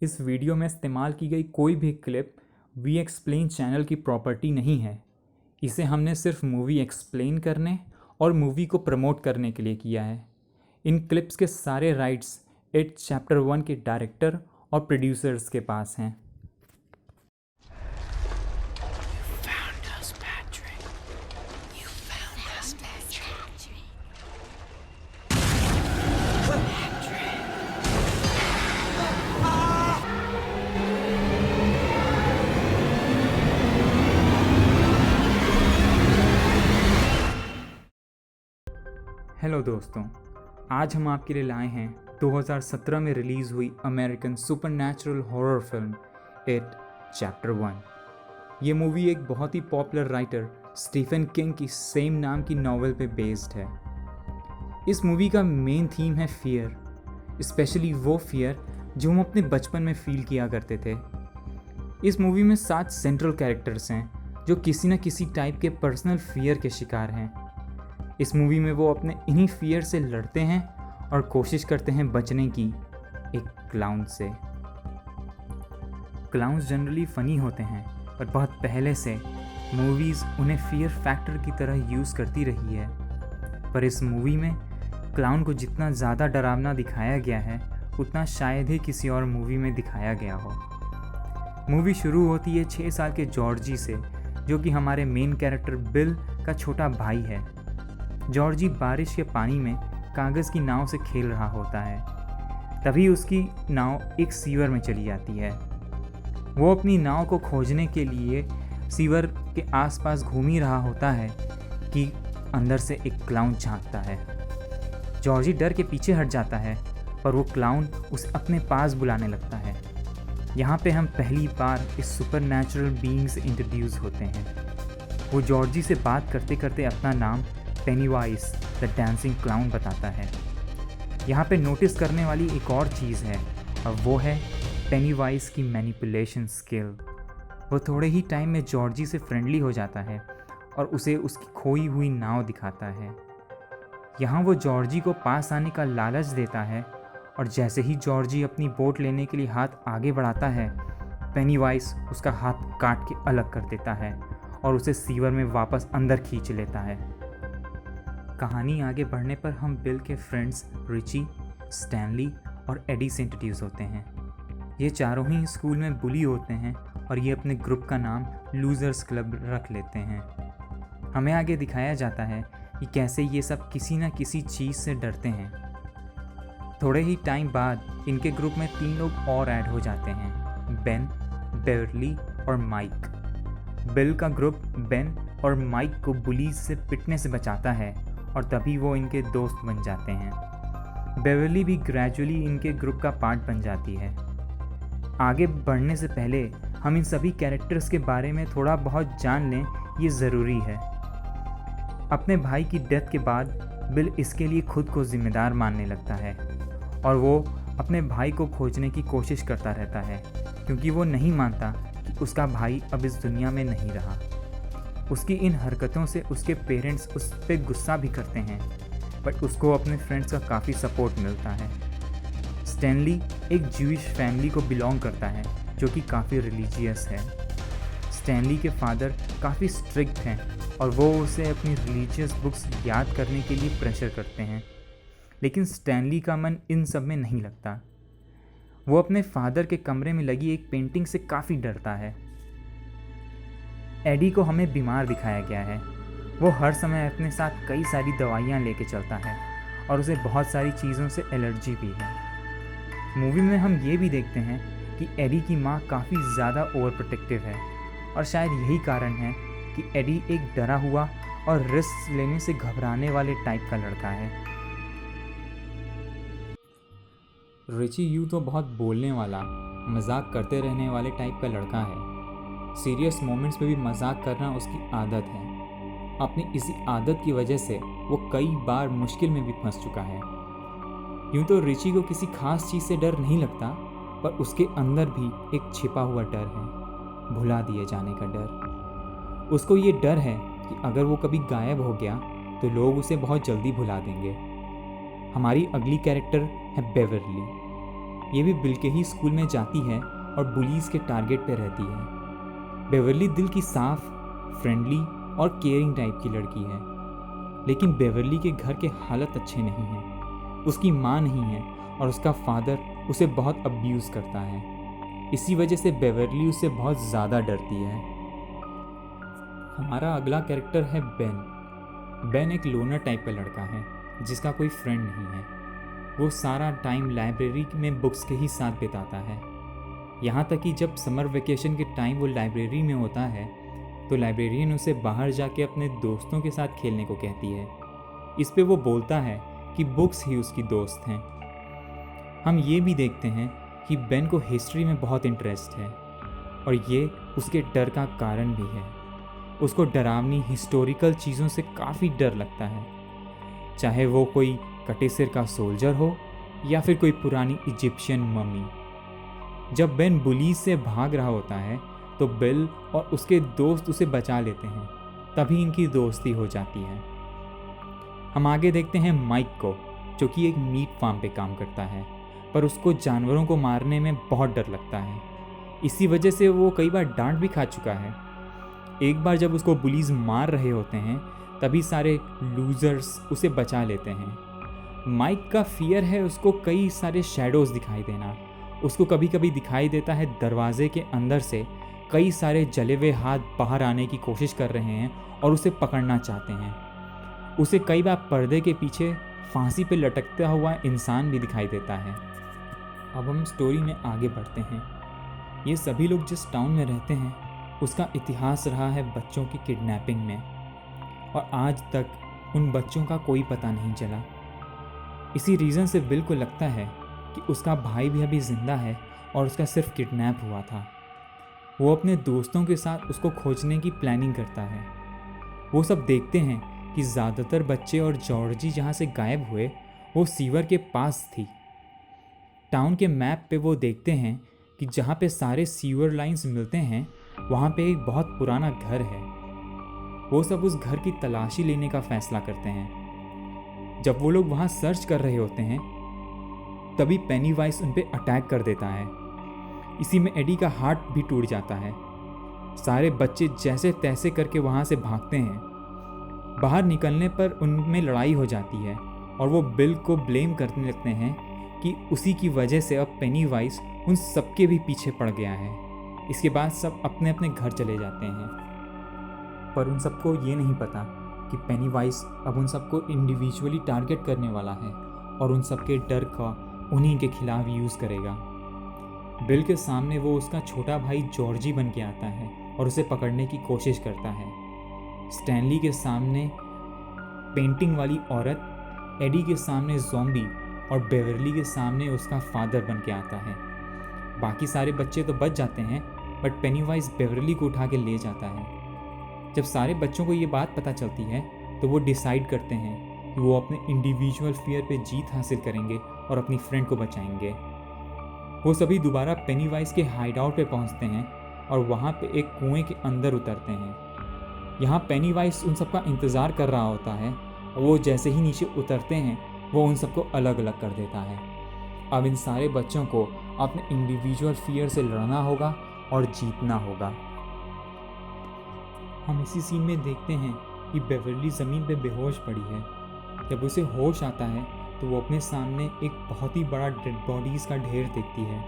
इस वीडियो में इस्तेमाल की गई कोई भी क्लिप वी एक्सप्लेन चैनल की प्रॉपर्टी नहीं है। इसे हमने सिर्फ मूवी एक्सप्लेन करने और मूवी को प्रमोट करने के लिए किया है। इन क्लिप्स के सारे राइट्स इट चैप्टर 1 के डायरेक्टर और प्रोड्यूसर्स के पास हैं। हेलो दोस्तों, आज हम आपके लिए लाए हैं 2017 में रिलीज़ हुई American supernatural horror film it chapter 1। ये मूवी एक बहुत ही पॉपुलर राइटर स्टीफन किंग की सेम नाम की नॉवेल पे बेस्ड है। इस मूवी का मेन थीम है फियर, स्पेशली वो फियर जो हम अपने बचपन में फील किया करते थे। इस मूवी में 7 सेंट्रल कैरेक्टर्स हैं जो किसी न किसी टाइप के पर्सनल फियर के शिकार हैं। इस मूवी में वो अपने इन्हीं फियर से लड़ते हैं और कोशिश करते हैं बचने की एक क्लाउन से। क्लाउन्स जनरली फ़नी होते हैं और बहुत पहले से मूवीज़ उन्हें फियर फैक्टर की तरह यूज़ करती रही है, पर इस मूवी में क्लाउन को जितना ज़्यादा डरावना दिखाया गया है उतना शायद ही किसी और मूवी में दिखाया गया हो। मूवी शुरू होती है 6 साल के जॉर्जी से, जो कि हमारे मेन कैरेक्टर बिल का छोटा भाई है। जॉर्जी बारिश के पानी में कागज़ की नाव से खेल रहा होता है। तभी उसकी नाव एक सीवर में चली जाती है। वो अपनी नाव को खोजने के लिए सीवर के आसपास घूम ही रहा होता है कि अंदर से एक क्लाउन झांकता है। जॉर्जी डर के पीछे हट जाता है, पर वो क्लाउन उसे अपने पास बुलाने लगता है। यहाँ पे हम पहली बार इस सुपरनैचुरल बीइंग से इंट्रोड्यूस होते हैं। वो जॉर्जी से बात करते करते अपना नाम पेनीवाइज द डांसिंग क्लाउन बताता है। यहाँ पे नोटिस करने वाली एक और चीज़ है, और वो है पेनीवाइज की मैनिपुलेशन स्किल। वो थोड़े ही टाइम में जॉर्जी से फ्रेंडली हो जाता है और उसे उसकी खोई हुई नाव दिखाता है। यहाँ वो जॉर्जी को पास आने का लालच देता है, और जैसे ही जॉर्जी अपनी बोट लेने के लिए हाथ आगे बढ़ाता है, पेनीवाइज उसका हाथ काट के अलग कर देता है और उसे सीवर में वापस अंदर खींच लेता है। कहानी आगे बढ़ने पर हम बिल के फ्रेंड्स रिची, स्टैनली और एडी से इंट्रोड्यूस होते हैं। ये चारों ही स्कूल में बुली होते हैं और ये अपने ग्रुप का नाम लूज़र्स क्लब रख लेते हैं। हमें आगे दिखाया जाता है कि कैसे ये सब किसी न किसी चीज़ से डरते हैं। थोड़े ही टाइम बाद इनके ग्रुप में 3 लोग और ऐड हो जाते हैं, बेन, बेवर्ली और माइक। बिल का ग्रुप बेन और माइक को बुलीज से पिटने से बचाता है और तभी वो इनके दोस्त बन जाते हैं। बेवर्ली भी ग्रेजुअली इनके ग्रुप का पार्ट बन जाती है। आगे बढ़ने से पहले हम इन सभी कैरेक्टर्स के बारे में थोड़ा बहुत जान लें, ये ज़रूरी है। अपने भाई की डेथ के बाद बिल इसके लिए खुद को जिम्मेदार मानने लगता है और वो अपने भाई को खोजने की कोशिश करता रहता है, क्योंकि वो नहीं मानता कि उसका भाई अब इस दुनिया में नहीं रहा। उसकी इन हरकतों से उसके पेरेंट्स उस पर गुस्सा भी करते हैं, बट उसको अपने फ्रेंड्स का काफ़ी सपोर्ट मिलता है। स्टैनली एक ज्यूइश फैमिली को बिलोंग करता है जो कि काफ़ी रिलीजियस है। स्टैनली के फादर काफ़ी स्ट्रिक्ट हैं और वो उसे अपनी रिलीजियस बुक्स याद करने के लिए प्रेशर करते हैं, लेकिन स्टैनली का मन इन सब में नहीं लगता। वो अपने फादर के कमरे में लगी एक पेंटिंग से काफ़ी डरता है। एडी को हमें बीमार दिखाया गया है। वो हर समय अपने साथ कई सारी दवाइयाँ लेके चलता है और उसे बहुत सारी चीज़ों से एलर्जी भी है। मूवी में हम ये भी देखते हैं कि एडी की माँ काफ़ी ज़्यादा ओवर प्रोटेक्टिव है और शायद यही कारण है कि एडी एक डरा हुआ और रिस्क लेने से घबराने वाले टाइप का लड़का है। रिची यूँ तो बहुत बोलने वाला, मजाक करते रहने वाले टाइप का लड़का है। सीरियस मोमेंट्स पे भी मजाक करना उसकी आदत है। अपनी इसी आदत की वजह से वो कई बार मुश्किल में भी फंस चुका है। यूँ तो रिची को किसी खास चीज़ से डर नहीं लगता, पर उसके अंदर भी एक छिपा हुआ डर है, भुला दिए जाने का डर। उसको ये डर है कि अगर वो कभी गायब हो गया तो लोग उसे बहुत जल्दी भुला देंगे। हमारी अगली कैरेक्टर है बेवर्ली। ये भी बिल के ही स्कूल में जाती है और बुलीज के टारगेट पे रहती है। बेवर्ली दिल की साफ, फ्रेंडली और केयरिंग टाइप की लड़की है, लेकिन बेवर्ली के घर के हालत अच्छे नहीं हैं। उसकी माँ नहीं है और उसका फादर उसे बहुत अब्यूज़ करता है। इसी वजह से बेवर्ली उससे बहुत ज़्यादा डरती है। हमारा अगला कैरेक्टर है बेन। बेन एक लोनर टाइप का लड़का है जिसका कोई फ्रेंड नहीं है। वो सारा टाइम लाइब्रेरी में बुक्स के ही साथ बिताता है। यहाँ तक कि जब समर वेकेशन के टाइम वो लाइब्रेरी में होता है तो लाइब्रेरियन उसे बाहर जाके अपने दोस्तों के साथ खेलने को कहती है। इस पे वो बोलता है कि बुक्स ही उसकी दोस्त हैं। हम ये भी देखते हैं कि बेन को हिस्ट्री में बहुत इंटरेस्ट है और ये उसके डर का कारण भी है। उसको डरावनी हिस्टोरिकल चीज़ों से काफ़ी डर लगता है, चाहे वो कोई कटे सिर का सोल्जर हो या फिर कोई पुरानी इजिप्शियन मम्मी। जब बेन बुलीज से भाग रहा होता है तो बिल और उसके दोस्त उसे बचा लेते हैं, तभी इनकी दोस्ती हो जाती है। हम आगे देखते हैं माइक को, जो कि एक मीट फार्म पे काम करता है, पर उसको जानवरों को मारने में बहुत डर लगता है। इसी वजह से वो कई बार डांट भी खा चुका है। एक बार जब उसको बुलीज मार रहे होते हैं तभी सारे लूजर्स उसे बचा लेते हैं। माइक का फियर है उसको कई सारे शैडोज़ दिखाई देना। उसको कभी कभी दिखाई देता है दरवाजे के अंदर से कई सारे जले हुए हाथ बाहर आने की कोशिश कर रहे हैं और उसे पकड़ना चाहते हैं। उसे कई बार पर्दे के पीछे फांसी पे लटकता हुआ इंसान भी दिखाई देता है। अब हम स्टोरी में आगे बढ़ते हैं। ये सभी लोग जिस टाउन में रहते हैं उसका इतिहास रहा है बच्चों की किडनैपिंग में, और आज तक उन बच्चों का कोई पता नहीं चला। इसी रीज़न से बिल को लगता है कि उसका भाई भी अभी ज़िंदा है और उसका सिर्फ किडनैप हुआ था। वो अपने दोस्तों के साथ उसको खोजने की प्लानिंग करता है। वो सब देखते हैं कि ज़्यादातर बच्चे और जॉर्जी जहाँ से गायब हुए वो सीवर के पास थी। टाउन के मैप पे वो देखते हैं कि जहाँ पे सारे सीवर लाइंस मिलते हैं वहाँ पे एक बहुत पुराना घर है। वो सब उस घर की तलाशी लेने का फैसला करते हैं। जब वो लोग वहाँ सर्च कर रहे होते हैं तभी पेनीवाइज उन पे अटैक कर देता है। इसी में एडी का हार्ट भी टूट जाता है। सारे बच्चे जैसे तैसे करके वहाँ से भागते हैं। बाहर निकलने पर उनमें लड़ाई हो जाती है और वो बिल को ब्लेम करने लगते हैं कि उसी की वजह से अब पेनीवाइज उन सबके भी पीछे पड़ गया है। इसके बाद सब अपने अपने घर चले जाते हैं, पर उन सबको ये नहीं पता कि पेनीवाइज अब उन सबको इंडिविजुअली टारगेट करने वाला है और उन सबके डर का उन्हीं के खिलाफ यूज़ करेगा। बिल के सामने वो उसका छोटा भाई जॉर्जी बन के आता है और उसे पकड़ने की कोशिश करता है। स्टैनली के सामने पेंटिंग वाली औरत, एडी के सामने ज़ॉम्बी और बेवरली के सामने उसका फादर बन के आता है। बाकी सारे बच्चे तो बच जाते हैं, बट पेनीवाइज बेवरली को उठा के ले जाता है। जब सारे बच्चों को ये बात पता चलती है तो वो डिसाइड करते हैं कि वो अपने इंडिविजुअल फियर पे जीत हासिल करेंगे और अपनी फ्रेंड को बचाएंगे। वो सभी दोबारा पेनीवाइज के हाइड आउट पे पहुँचते हैं और वहाँ पे एक कुएं के अंदर उतरते हैं। यहाँ पेनीवाइज उन सबका इंतज़ार कर रहा होता है और वो जैसे ही नीचे उतरते हैं वो उन सबको अलग अलग कर देता है। अब इन सारे बच्चों को अपने इंडिविजुअल फियर से लड़ना होगा और जीतना होगा। हम इसी सीन में देखते हैं कि बेवरली ज़मीन पे बेहोश पड़ी है। जब उसे होश आता है तो वो अपने सामने एक बहुत ही बड़ा डेड बॉडीज़ का ढेर देखती है,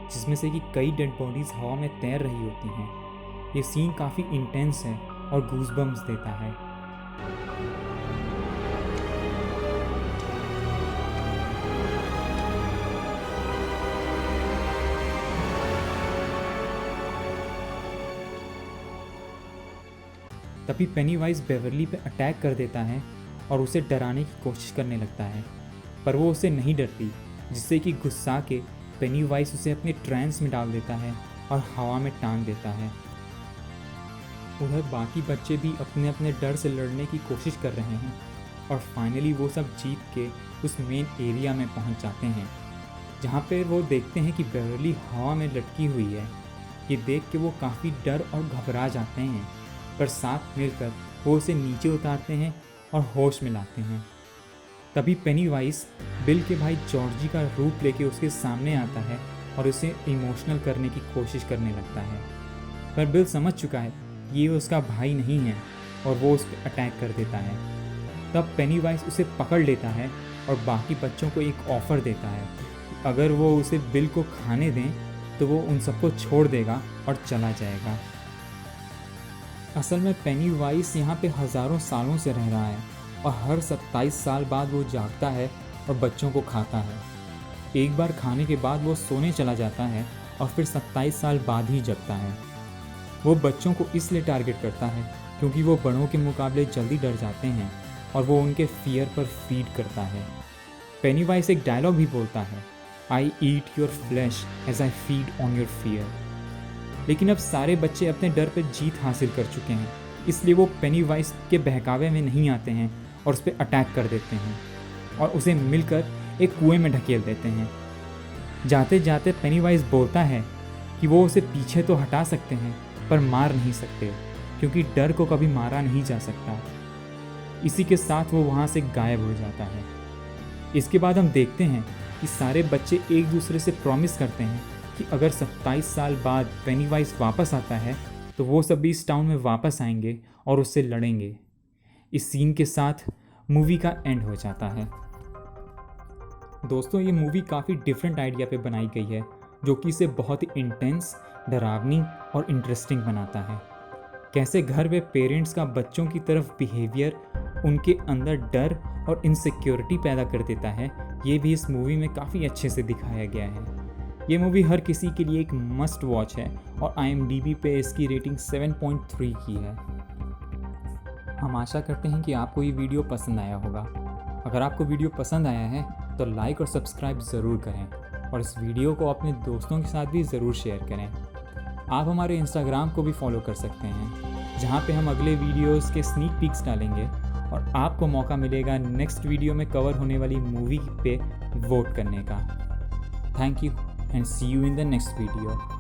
जिसमें से कि कई डेड बॉडीज़ हवा में तैर रही होती हैं। ये सीन काफ़ी इंटेंस है और गूज़बम्स देता है। तभी पेनीवाइज बेवरली पे अटैक कर देता है और उसे डराने की कोशिश करने लगता है, पर वो उसे नहीं डरती, जिससे कि गुस्सा के पेनीवाइज उसे अपने ट्रांस में डाल देता है और हवा में टांग देता है। उधर बाकी बच्चे भी अपने अपने डर से लड़ने की कोशिश कर रहे हैं और फाइनली वो सब जीत के उस मेन एरिया में पहुंच जाते हैं, जहाँ पर वो देखते हैं कि बेवरली हवा में लटकी हुई है। ये देख के वो काफ़ी डर और घबरा जाते हैं, पर साथ मिलकर वो उसे नीचे उतारते हैं और होश में लाते हैं। तभी पेनीवाइज बिल के भाई जॉर्जी का रूप लेके उसके सामने आता है और उसे इमोशनल करने की कोशिश करने लगता है। पर बिल समझ चुका है ये उसका भाई नहीं है और वो उस पर अटैक कर देता है। तब पेनीवाइज उसे पकड़ लेता है और बाकी बच्चों को एक ऑफ़र देता है कि अगर वो उसे बिल को खाने दें तो वो उन सबको छोड़ देगा और चला जाएगा। असल में पेनीवाइज यहाँ पे हज़ारों सालों से रह रहा है और हर 27 साल बाद वो जागता है और बच्चों को खाता है। एक बार खाने के बाद वो सोने चला जाता है और फिर 27 साल बाद ही जगता है। वो बच्चों को इसलिए टारगेट करता है क्योंकि वो बड़ों के मुकाबले जल्दी डर जाते हैं और वो उनके फियर पर फीड करता है। पेनीवाइज एक डायलॉग भी बोलता है, I eat your flesh as I feed on your fear. लेकिन अब सारे बच्चे अपने डर पर जीत हासिल कर चुके हैं, इसलिए वो पेनीवाइज के बहकावे में नहीं आते हैं और उस पर अटैक कर देते हैं और उसे मिलकर एक कुएं में ढकेल देते हैं। जाते जाते पेनीवाइज बोलता है कि वो उसे पीछे तो हटा सकते हैं पर मार नहीं सकते, क्योंकि डर को कभी मारा नहीं जा सकता। इसी के साथ वो वहाँ से गायब हो जाता है। इसके बाद हम देखते हैं कि सारे बच्चे एक दूसरे से प्रॉमिस करते हैं कि अगर 27 साल बाद पेनीवाइज वापस आता है तो वो सभी इस टाउन में वापस आएंगे और उससे लड़ेंगे। इस सीन के साथ मूवी का एंड हो जाता है। दोस्तों, ये मूवी काफ़ी डिफरेंट आइडिया पे बनाई गई है जो कि इसे बहुत ही इंटेंस, डरावनी और इंटरेस्टिंग बनाता है। कैसे घर में पेरेंट्स का बच्चों की तरफ बिहेवियर उनके अंदर डर और इनसिक्योरिटी पैदा कर देता है, ये भी इस मूवी में काफ़ी अच्छे से दिखाया गया है। ये मूवी हर किसी के लिए एक मस्ट वॉच है और IMDb पे इसकी रेटिंग 7.3 की है। हम आशा करते हैं कि आपको ये वीडियो पसंद आया होगा। अगर आपको वीडियो पसंद आया है तो लाइक और सब्सक्राइब ज़रूर करें और इस वीडियो को अपने दोस्तों के साथ भी ज़रूर शेयर करें। आप हमारे इंस्टाग्राम को भी फॉलो कर सकते हैं, जहां पे हम अगले वीडियोस के स्नीक पीक्स डालेंगे और आपको मौका मिलेगा नेक्स्ट वीडियो में कवर होने वाली मूवी पे वोट करने का। Thank you and see you in the next video.